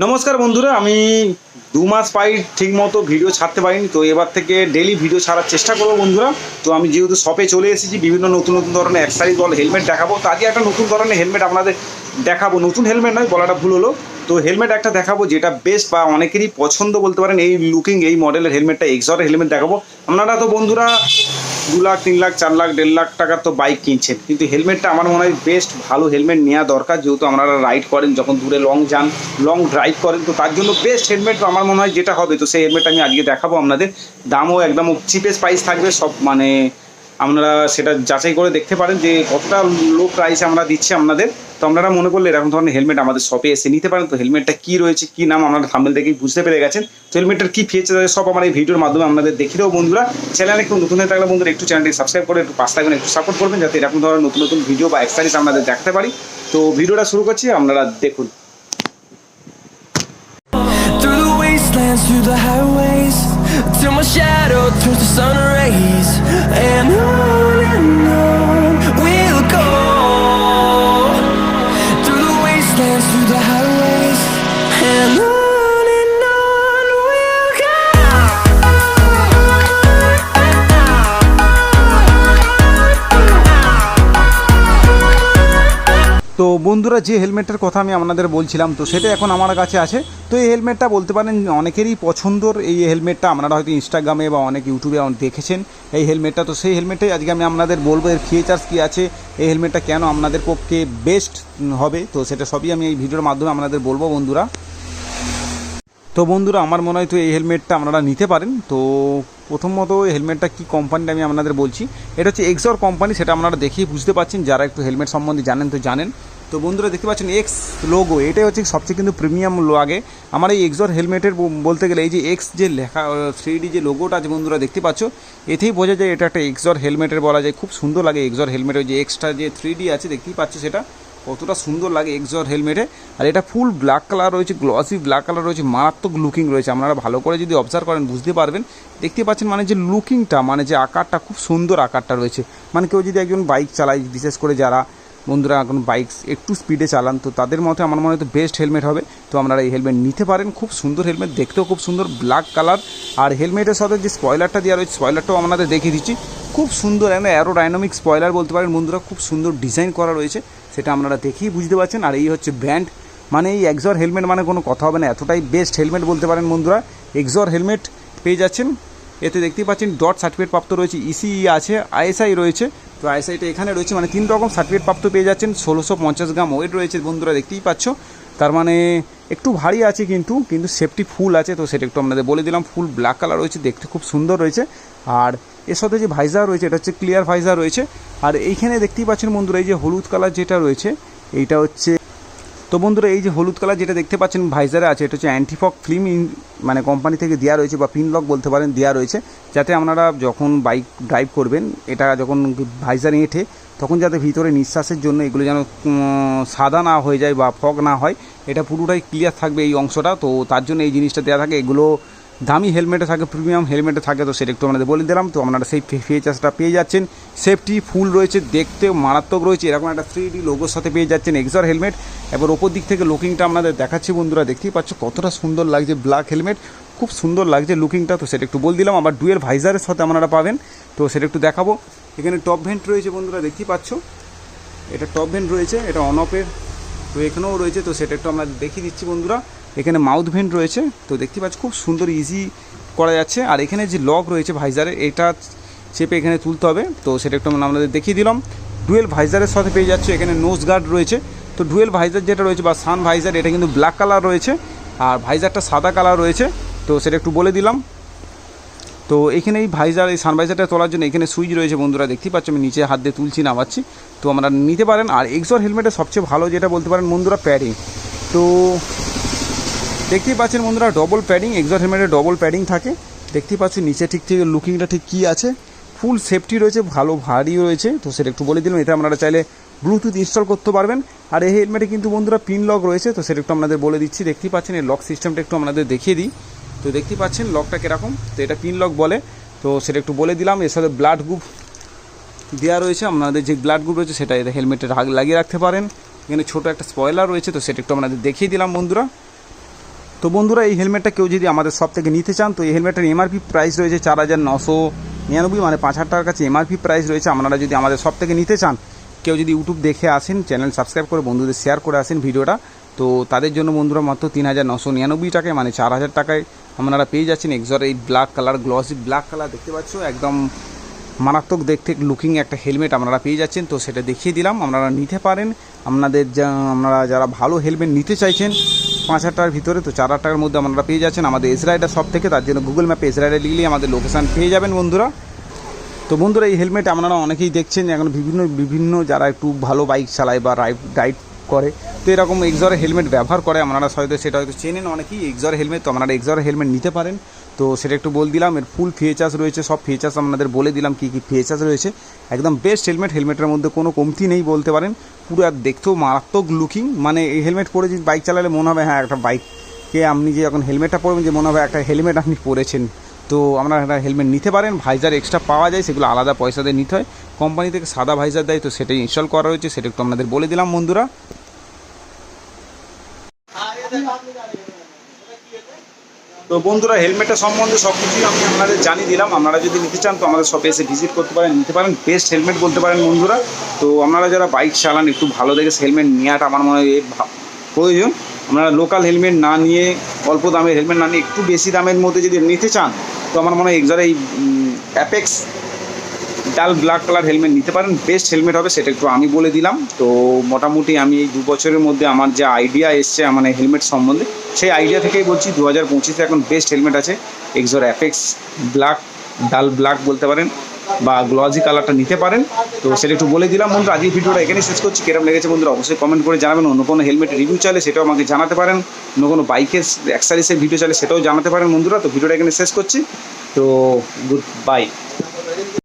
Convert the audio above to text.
নমস্কার বন্ধুরা, আমি 2 মাস পাই ঠিক মতো ভিডিও ছাড়তে পারিনি। তো এবার থেকে ডেলি ভিডিও ছাড়ার চেষ্টা করবো বন্ধুরা। তো আমি যেহেতু শপে চলে এসেছি, বিভিন্ন নতুন নতুন ধরনের অ্যাক্সেসরিজ বল হেলমেট দেখাবো। তো আজকে একটা নতুন ধরনের হেলমেট আপনাদের দেখাবো। নতুন হেলমেট নয়, বলাটা ভুল হলো। তো হেলমেট একটা দেখাবো যেটা বেস্ট বা অনেকেরই পছন্দ বলতে পারেন। এই লুকিং, এই মডেলের হেলমেটটা, এক্সর হেলমেট দেখাবো। আপনারা তো বন্ধুরা 2 লাখ, 3 লাখ, 4 লাখ, 1.5 লাখ টাকার তো বাইক কিনছেন, কিন্তু হেলমেটটা আমার মনে হয় বেস্ট ভালো হেলমেট নেওয়া দরকার। যেহেতু আপনারা রাইড করেন, যখন দূরে লং যান, লং ড্রাইভ করেন, তো তার জন্য বেস্ট হেলমেট আমার মনে হয় যেটা হবে, তো সেই হেলমেটটা আমি আজকে দেখাবো আপনাদের। দামও একদম চিপেস্ট প্রাইস থাকবে সব, মানে আপনারা সেটা যাচাই করে দেখতে পারেন যে কতটা লো প্রাইসে আমরা দিচ্ছি আপনাদের। তো আপনারা মনে করলে এরকম ধরনের হেলমেট আমাদের শপে এসে নিতে পারেন। তো হেলমেটটা কী রয়েছে, কী নাম, আপনারা থাম্বনেল দেখেই বুঝতে পেরে গেছেন। তো হেলমেটটার কী ফিচার আছে সব আমার এই ভিডিওর মাধ্যমে আপনাদের দেখিয়ে দেবো বন্ধুরা। চ্যানেলে একটু নতুন হয়ে থাকলে বন্ধুরা একটু চ্যানেলটি সাবস্ক্রাইব করে একটু পাশে থাকবেন, একটু সাপোর্ট করবেন, যাতে এরকম ধরনের নতুন নতুন ভিডিও বা অ্যাক্সেসরিজ আপনাদের দেখাতে পারি। তো ভিডিওটা শুরু করছি, আপনারা দেখুন। Through the highways, till my shadow turns to sun rays, and on we'll go. Through the wastelands, through the highways, and on we'll go. তো বন্ধুরা, যে হেলমেটের কথা আমি আপনাদের বলছিলাম, তো সেটা এখন আমার কাছে আছে। তো এই হেলমেটটা বলতে পারেন অনেকেরই পছন্দর। এই হেলমেটটা আপনারা হয়তো ইনস্টাগ্রামে বা অনেক ইউটিউবে দেখেছেন এই হেলমেটটা। তো সেই হেলমেটটাই আজকে আমি আপনাদের বলবো, এর ফিচার্স কী আছে, এই হেলমেটটা কেন আপনাদের পক্ষে বেস্ট হবে, তো সেটা সবই আমি এই ভিডিওর মাধ্যমে আপনাদের বলবো বন্ধুরা। তো বন্ধুরা, আমার মনে হয় তো এই হেলমেটটা আপনারা নিতে পারেন। তো প্রথমত এই হেলমেটটা কী কোম্পানিটা আমি আপনাদের বলছি। এটা হচ্ছে এক্সর কোম্পানি, সেটা আপনারা দেখেই বুঝতে পারছেন, যারা একটু হেলমেট সম্বন্ধে জানেন তো জানেন। তো বন্ধুরা দেখতে পাচ্ছেন এক্স লোগো, এটাই হচ্ছে সবচেয়ে কিন্তু প্রিমিয়াম লাগে আমার এই এক্সর হেলমেটের। বলতে গেলে এই যে এক্স যে লেখা 3D যে লোগোটা আছে বন্ধুরা দেখতে পাচ্ছ, এতেই বোঝা যায় এটা একটা এক্সর হেলমেটের বলা যায়। খুব সুন্দর লাগে এক্সর হেলমেটের যে এক্সটা যে 3D আছে দেখতেই পাচ্ছ, সেটা কতটা সুন্দর লাগে এক্সর হেলমেটে। আর এটা ফুল ব্ল্যাক কালার রয়েছে, গ্লসি ব্ল্যাক কালার রয়েছে, মারাত্মক লুকিং রয়েছে। আপনারা ভালো করে যদি অবজার্ভ করেন বুঝতে পারবেন, দেখতে পাচ্ছেন মানে যে লুকিংটা, মানে যে আকারটা, খুব সুন্দর আকারটা রয়েছে। মানে কেউ যদি একজন বাইক চালায়, বিশেষ করে যারা বন্ধুরা এখন বাইক একটু স্পিডে চালান, তো তাদের মতে আমার মনে হয় তো বেস্ট হেলমেট হবে। তো আপনারা এই হেলমেট নিতে পারেন, খুব সুন্দর হেলমেট, দেখতেও খুব সুন্দর ব্ল্যাক কালার। আর হেলমেটের সাথে যে স্পয়লারটা দেওয়া রয়েছে, স্পয়লারটাও আপনাদের দেখিয়ে দিচ্ছি। খুব সুন্দর একটা অ্যারোডাইনামিক স্পয়লার বলতে পারেন বন্ধুরা, খুব সুন্দর ডিজাইন করা রয়েছে, সেটা আপনারা দেখেই বুঝতে পারছেন। আর এই হচ্ছে ব্র্যান্ড, মানে এই এক্সর হেলমেট মানে কোনো কথা হবে না, এতটাই বেস্ট হেলমেট বলতে পারেন বন্ধুরা। এক্সর হেলমেট পেয়ে যাচ্ছেন, এতে দেখতেই পাচ্ছেন ডট সার্টিফিকেট প্রাপ্ত রয়েছে, ইসিই আছে, আইএসআই রয়েছে। তো আইএসআইটা এখানে রয়েছে, মানে 3 রকম সার্টিফিকেট প্রাপ্ত পেয়ে যাচ্ছেন। 1650 গ্রাম ওয়েট রয়েছে বন্ধুরা, দেখতেই পাচ্ছ। তার মানে একটু ভারী আছে, কিন্তু সেফটি ফুল আছে। তো সেটা একটু আপনাদের বলে দিলাম, ফুল ব্ল্যাক কালার রয়েছে, দেখতে খুব সুন্দর রয়েছে। আর এর সাথে যে ভাইজার রয়েছে, এটা হচ্ছে ক্লিয়ার ভাইজার রয়েছে। আর এইখানে দেখতেই পাচ্ছেন বন্ধুরা, এই যে হলুদ কালার যেটা রয়েছে, এইটা হচ্ছে, তো বন্ধুরা এই যে হলুদ কালার যেটা দেখতে পাচ্ছেন ভাইজারে আছে, এটা হচ্ছে অ্যান্টিফগ ফিল্ম, মানে কোম্পানি থেকে দেওয়া রয়েছে, বা পিন লক বলতে পারেন, দেওয়া রয়েছে, যাতে আপনারা যখন বাইক ড্রাইভ করবেন, এটা যখন ভাইজারে এঁঠে, তখন যাতে ভিতরে নিঃশ্বাসের জন্য এগুলো যেন সাদা না হয়ে যায় বা ফগ না হয়, এটা পুরোটাই ক্লিয়ার থাকবে এই অংশটা। তো তার জন্য এই জিনিসটা দেওয়া থাকে। এগুলো দামি হেলমেটে থাকে, প্রিমিয়াম হেলমেটে থাকে, তো সেটা একটু আপনাদের বলে দিলাম। তো আপনারা সেই ফিচার্সটা পেয়ে যাচ্ছেন, সেফটি ফুল রয়েছে, দেখতেও মারাত্মক রয়েছে, এরকম একটা 3D লোগোর সাথে পেয়ে যাচ্ছেন এক্সর হেলমেট। এবার ওপর দিক থেকে লুকিংটা আপনাদের দেখাচ্ছি বন্ধুরা, দেখতেই পাচ্ছ কতটা সুন্দর লাগছে, ব্ল্যাক হেলমেট, খুব সুন্দর লাগছে লুকিংটা। তো সেটা একটু বলে দিলাম। আবার ডুয়েল ভাইজারের সাথে আপনারা পাবেন, তো সেটা একটু দেখাবো। এখানে টপ ভেন্ট রয়েছে বন্ধুরা, দেখতেই পাচ্ছ, এটা টপ ভেন্ট রয়েছে, এটা অন অফের, তো এখানেও রয়েছে। তো সেটা একটু আমরা দেখিয়ে দিচ্ছি বন্ধুরা। এখানে মাউথ ভেন্ট রয়েছে, তো দেখতে পাচ্ছি খুব সুন্দর, ইজি করা যাচ্ছে। আর এখানে যে লক রয়েছে ভাইজারে, এটা চেপে এখানে তুলতে হবে, তো সেটা একটু আমরা আপনাদের দেখিয়ে দিলাম। ডুয়েল ভাইজারের সাথে পেয়ে যাচ্ছে, এখানে নোজ গার্ড রয়েছে। তো ডুয়েল ভাইজার যেটা রয়েছে বা সান ভাইজার, এটা কিন্তু ব্ল্যাক কালার রয়েছে, আর ভাইজারটা সাদা কালার রয়েছে, তো সেটা একটু বলে দিলাম। তো এখানে এই ভাইজার, এই সানভাইজারটা তোলার জন্য এখানে সুইচ রয়েছে বন্ধুরা, দেখতেই পাচ্ছি, আমি নিচে হাত দিয়ে তুলছি, নামাচ্ছি, তো আমরা নিতে পারেন। আর এক্সর হেলমেটের সবচেয়ে ভালো যেটা বলতে পারেন বন্ধুরা, প্যাডিং। তো দেখতেই পাচ্ছেন বন্ধুরা, ডবল প্যাডিং, এক্সর হেলমেটে ডবল প্যাডিং থাকে, দেখতেই পাচ্ছেন নিচে ঠিক থেকে লুকিংটা ঠিক কী আছে, ফুল সেফটি রয়েছে, ভালো ভারী রয়েছে। তো সেটা একটু বলে দিলাম। এতে আপনারা চাইলে ব্লুটুথ ইনস্টল করতে পারবেন। আর এই হেলমেটে কিন্তু বন্ধুরা পিন লক রয়েছে, তো সেটা একটু আপনাদের বলে দিচ্ছি। দেখতেই পাচ্ছেন এই লক সিস্টেমটা একটু আপনাদের দেখিয়ে দিই। তো দেখতেই পাচ্ছেন লকটা কীরকম, তো এটা পিন লক বলে, তো সেটা একটু বলে দিলাম। এর সাথে ব্লাড গ্রুপ দেওয়া রয়েছে, আপনাদের যে ব্লাড গ্রুপ রয়েছে সেটা এটা হেলমেটে লাগিয়ে রাখতে পারেন। এখানে ছোটো একটা স্পয়লার রয়েছে, তো সেটা একটু আপনাদের দেখিয়ে দিলাম বন্ধুরা। তো বন্ধুরা এই হেলমেটটা কেউ যদি আমাদের সব থেকে নিতে চান তো এই হেলমেটের এমআরপি প্রাইস রয়েছে 4,999, মানে 5,000 টাকার কাছে এমআরপি প্রাইস রয়েছে। আপনারা যদি আমাদের সব থেকে নিতে চান, কেউ যদি ইউটিউব দেখে আসেন, চ্যানেল সাবস্ক্রাইব করে বন্ধুদের শেয়ার করে আসেন ভিডিওটা, তো তাদের জন্য বন্ধুরা মাত্র 3,999 টাকায়, মানে 4,000 টাকায় আপনারা পেয়ে যাচ্ছেন এক্সর এই black colour, glossy black colour দেখতে পাচ্ছ, একদম মারাত্মক দেখতে লুকিং একটা হেলমেট আপনারা পেয়ে যাচ্ছেন। তো সেটা দেখিয়ে দিলাম, আপনারা নিতে পারেন। আপনারা যারা ভালো হেলমেট নিতে চাইছেন 5,000 টাকার ভিতরে, তো 4,000 টাকার মধ্যে আপনারা পেয়ে যাচ্ছেন আমাদের এস রাইডার সব থেকে। তার জন্য গুগল ম্যাপে এস রাইডার লিখলেই আমাদের লোকেশান পেয়ে যাবেন বন্ধুরা। তো বন্ধুরা এই হেলমেট আপনারা অনেকেই দেখছেন এখন বিভিন্ন যারা একটু ভালো বাইক চালায় বা রাইড করে, তো এরকম এক্সরের হেলমেট ব্যবহার করে, আপনারা হয়তো সেটা হয়তো চেনেন অনেকেই এক্সর হেলমেট। তো আপনারা এক্সরের হেলমেট নিতে পারেন। তো সেটা একটু বলে দিলাম, এর ফুল ফিচার্স রয়েছে, সব ফিচার্স আপনাদের বলে দিলাম কী কী ফিচার্স রয়েছে। একদম বেস্ট হেলমেট, হেলমেটের মধ্যে কোনো কমতি নেই বলতে পারেন। পুরো আর দেখতেও মারাত্মক লুকিং, মানে এই হেলমেট পরে যদি বাইক চালালে মনে হবে হ্যাঁ একটা বাইককে আপনি যে এখন হেলমেটটা পরবেন যে মনে হবে একটা হেলমেট আপনি পরেছেন। তো আপনারা একটা হেলমেট নিতে পারেন। ভাইজার এক্সট্রা পাওয়া যায়, সেগুলো আলাদা পয়সা দিয়ে নিতে হয়। কোম্পানি থেকে সাদা ভাইজার দেয়, তো সেটাই ইনস্টল করা রয়েছে, সেটা একটু আপনাদের বলে দিলাম বন্ধুরা। তো বন্ধুরা হেলমেটের সম্বন্ধে সব কিছুই আমি আপনাদের জানিয়ে দিলাম। আপনারা যদি নিতে চান তো আমাদের শপে এসে ভিজিট করতে পারেন, নিতে পারেন। বেস্ট হেলমেট বলতে পারেন বন্ধুরা। তো আপনারা যারা বাইক চালান একটু ভালো দেখে হেলমেট নেওয়াটা আমার মনে হয় প্রয়োজন। আপনারা লোকাল হেলমেট না নিয়ে, অল্প দামের হেলমেট না নিয়ে একটু বেশি দামের মধ্যে যদি নিতে চান তো আমার মনে হয় এক্সর এই অ্যাপেক্স ডাল ব্ল্যাক কালার হেলমেট নিতে পারেন। বেস্ট হেলমেট হবে, সেটা একটু আমি বলে দিলাম। তো মোটামুটি আমি এই 2 বছরের মধ্যে আমার যে আইডিয়া এসছে মানে হেলমেট সম্বন্ধে, সেই আইডিয়া থেকেই বলছি 2025-এ এখন বেস্ট হেলমেট আছে এক্সর অ্যাপেক্স ব্ল্যাক, ডাল ব্ল্যাক বলতে পারেন, বা গ্লজি কালারটা নিতে পারেন। তো সেটা একটু বলে দিলাম বন্ধুরা। আজকের ভিডিওটা এখানেই শেষ করছি। কেরম লেগেছে বন্ধুরা অবশ্যই কমেন্ট করে জানাবেন। অন্য কোনো হেলমেট রিভিউ চাইলে সেটাও আমাকে জানাতে পারেন, অন্য কোনো বাইকের অ্যাক্সেসরিজের ভিডিও চাইলে সেটাও জানাতে পারেন বন্ধুরা। তো ভিডিওটা এখানে শেষ করছি। তো গুড বাই।